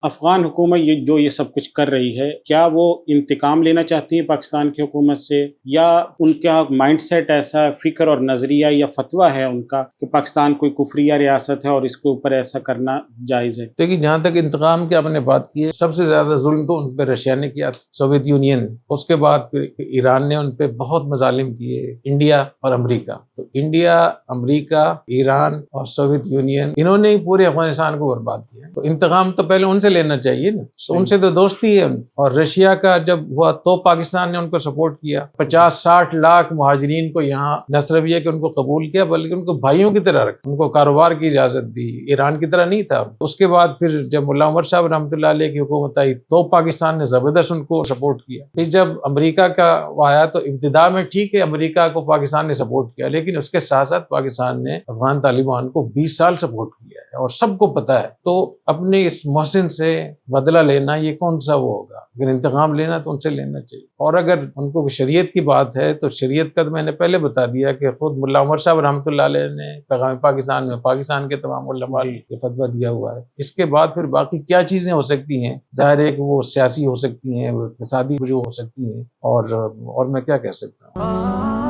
افغان حکومت یہ سب کچھ کر رہی ہے، کیا وہ انتقام لینا چاہتی ہے پاکستان کی حکومت سے، یا ان کا مائنڈ سیٹ ایسا فکر اور نظریہ یا فتویٰ ہے ان کا کہ پاکستان کوئی کفریہ ریاست ہے اور اس کے اوپر ایسا کرنا جائز ہے؟ دیکھیے، جہاں تک انتقام کی آپ نے بات کی ہے، سب سے زیادہ ظلم تو ان پہ رشیا نے کیا، سوویت یونین، اس کے بعد پھر ایران نے ان پہ بہت مظالم کیے، انڈیا اور امریکہ۔ تو انڈیا، امریکہ، ایران اور سوویت یونین، انہوں نے ہی پورے افغانستان کو برباد کیا۔ تو انتقام تو پہلے ان سے لینا چاہیے نا، تو ان سے تو دوستی ہے۔ اور رشیا کا جب ہوا تو پاکستان نے ان کو سپورٹ کیا، 50-60 لاکھ مہاجرین کو یہاں نہ صرف یہ کہ ان کو قبول کیا بلکہ ان کو بھائیوں کی طرح رکھا، ان کو کاروبار کی اجازت دی، ایران کی طرح نہیں تھا۔ اس کے بعد پھر جب ملا عمر صاحب رحمۃ اللہ علیہ کی حکومت آئی تو پاکستان نے زبردست ان کو سپورٹ کیا۔ پھر جب امریکہ کا آیا تو ابتدا میں ٹھیک ہے، امریکہ کو پاکستان نے سپورٹ کیا، لیکن اس کے ساتھ ساتھ پاکستان نے افغان طالبان کو 20 سال سپورٹ کیا ہے، اور سب کو پتا ہے۔ تو اپنے اس محسن سے بدلہ لینا یہ کون سا وہ ہوگا؟ اگر انتقام لینا تو ان سے لینا چاہیے۔ اور اگر ان کو شریعت کی بات ہے تو شریعت کا تو میں نے پہلے بتا دیا کہ خود ملا عمر صاحب رحمۃ اللہ علیہ نے پیغام پاکستان میں پاکستان کے تمام علماء یہ فتویٰ دیا ہوا ہے۔ اس کے بعد پھر باقی کیا چیزیں ہو سکتی ہیں، ظاہر ہے کہ وہ سیاسی ہو سکتی ہیں، وہ اقتصادی جو ہو سکتی ہیں، اور میں کیا کہہ سکتا ہوں۔